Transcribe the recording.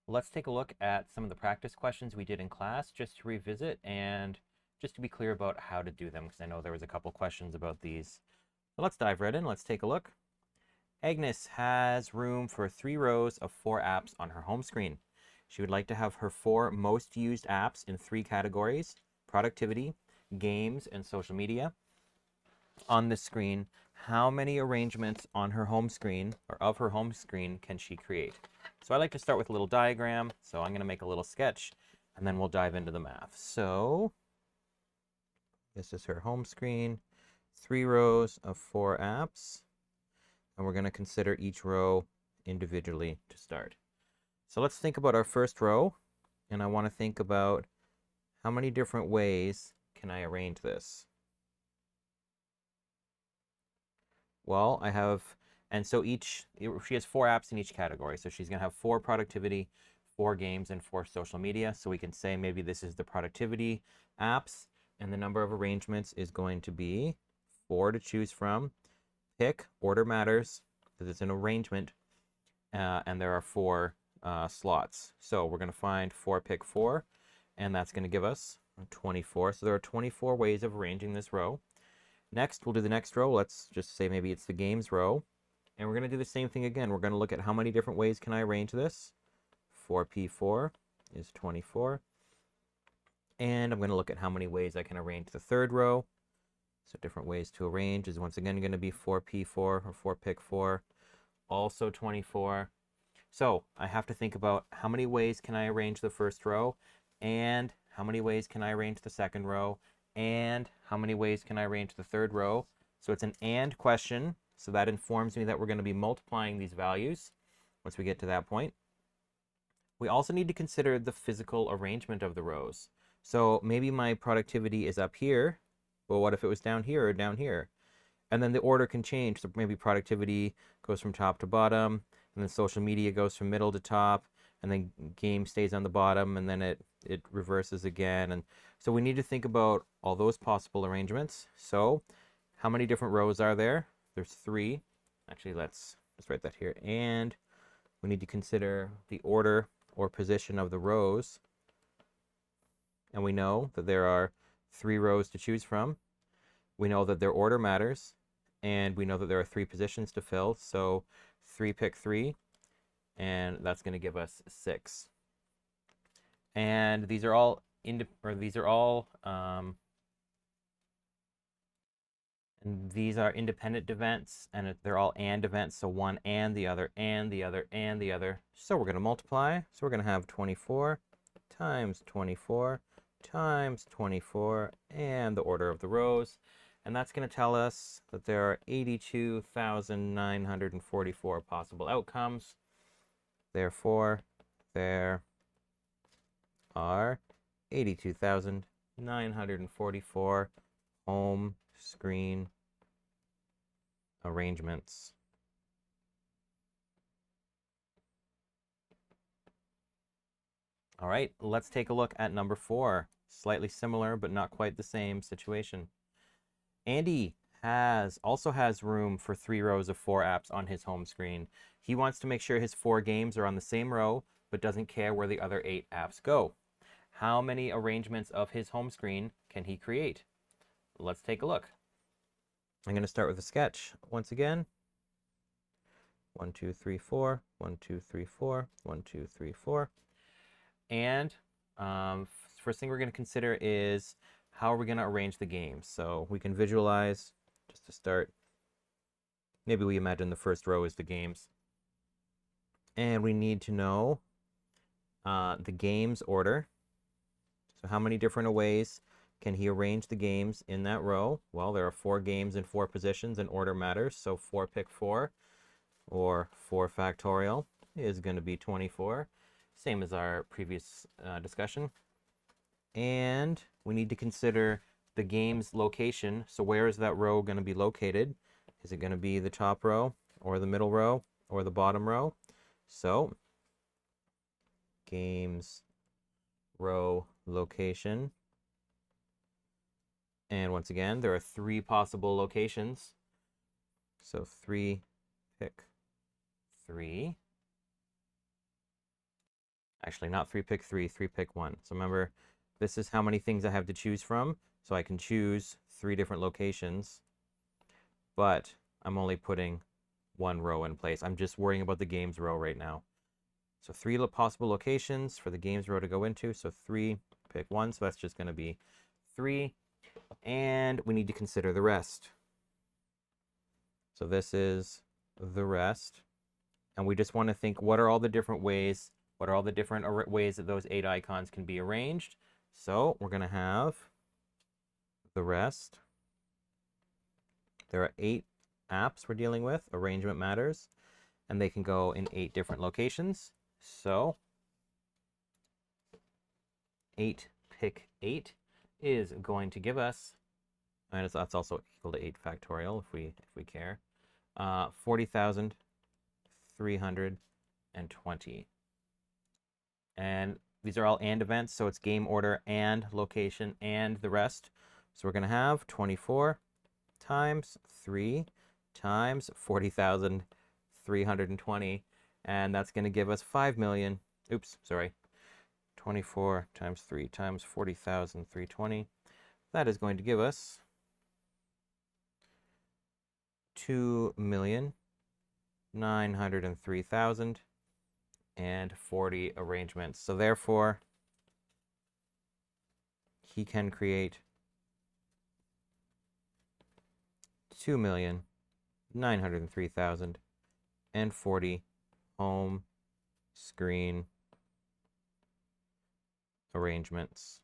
Let's take a look at some of the practice questions we did in class just to revisit and just to be clear about how to do them, because I know there was a couple questions about these. So let's dive right in. Let's take a look. Agnes has room for 3 rows of 4 apps on her home screen. She would like to have her 4 most used apps in 3 categories: productivity, games, and social media. On this screen, how many arrangements on her home screen or of her home screen can she create? So I like to start with a little diagram. So I'm going to make a little sketch and then we'll dive into the math. So this is her home screen, 3 rows of 4 apps, and we're going to consider each row individually to start. So let's think about our first row, and I want to think about how many different ways can I arrange this? Well, I have, and so she has 4 apps in each category. So she's going to have 4 productivity, 4 games, and 4 social media. So we can say maybe this is the productivity apps, and the number of arrangements is going to be 4 to choose from. Pick, order matters, because it's an arrangement, and there are 4 slots. So we're going to find 4 pick 4, and that's going to give us 24. So there are 24 ways of arranging this row. Next, we'll do the next row. Let's just say maybe it's the games row. And we're going to do the same thing again. We're going to look at how many different ways can I arrange this. 4p4 is 24. And I'm going to look at how many ways I can arrange the third row. So different ways to arrange is once again going to be 4p4 or 4pick4, also 24. So I have to think about how many ways can I arrange the first row, and how many ways can I arrange the second row, and how many ways can I arrange the third row. So it's an and question, so that informs me that we're going to be multiplying these values once we get to that point. We also need to consider the physical arrangement of the rows. So maybe my productivity is up here, but what if it was down here or down here? And then the order can change. So maybe productivity goes from top to bottom, and then social media goes from middle to top, and then game stays on the bottom, and then it reverses again. And so we need to think about all those possible arrangements. So how many different rows are there? There's 3. Actually, let's write that here. And we need to consider the order or position of the rows. And we know that there are 3 rows to choose from. We know that their order matters, and we know that there are 3 positions to fill. So 3 pick 3, and that's going to give us 6. And these are all and these are independent events, and they're all and events. So one and the other, and the other, and the other. So we're going to multiply. So we're going to have 24 times 24 times 24, and the order of the rows. And that's going to tell us that there are 82,944 possible outcomes. Therefore, there are 82,944 home screen arrangements. All right, let's take a look at number 4. Slightly similar, but not quite the same situation. Andy also has room for 3 rows of 4 apps on his home screen. He wants to make sure his 4 games are on the same row, but doesn't care where the other 8 apps go. How many arrangements of his home screen can he create? Let's take a look. I'm going to start with a sketch. Once again, 1, 2, 3, 4, 1, 2, 3, 4, 1, 2, 3, 4. And first thing we're going to consider is how are we going to arrange the games. So we can visualize, just to start, maybe we imagine the first row is the games. And we need to know the games order. So how many different ways can he arrange the games in that row? Well, there are 4 games in 4 positions, and order matters. So 4 pick 4, or 4 factorial, is going to be 24. Same as our previous discussion. And we need to consider the game's location. So where is that row going to be located? Is it going to be the top row, or the middle row, or the bottom row? So games row location. And once again, there are 3 possible locations. So 3 pick 3. Actually, not 3 pick 3, 3 pick 1. So remember, this is how many things I have to choose from. So I can choose 3 different locations, but I'm only putting 1 row in place. I'm just worrying about the games row right now. So 3 possible locations for the games row to go into. So 3, pick 1. So that's just going to be 3. And we need to consider the rest. So this is the rest. And we just want to think, what are all the different ways? What are all the different ways that those 8 icons can be arranged? So we're going to have the rest. There are 8 apps we're dealing with. Arrangement matters. And they can go in 8 different locations. So 8 pick 8 is going to give us, and that's also equal to 8 factorial if we care, 40,320. And these are all and events, so it's game order and location and the rest. So we're going to have 24 times 3 times 40,320, and that's going to give us 5 million. Oops, sorry. 24 times 3 times 40,320. That is going to give us 2,903,040 arrangements. So therefore, he can create 2,903,040 home screen arrangements.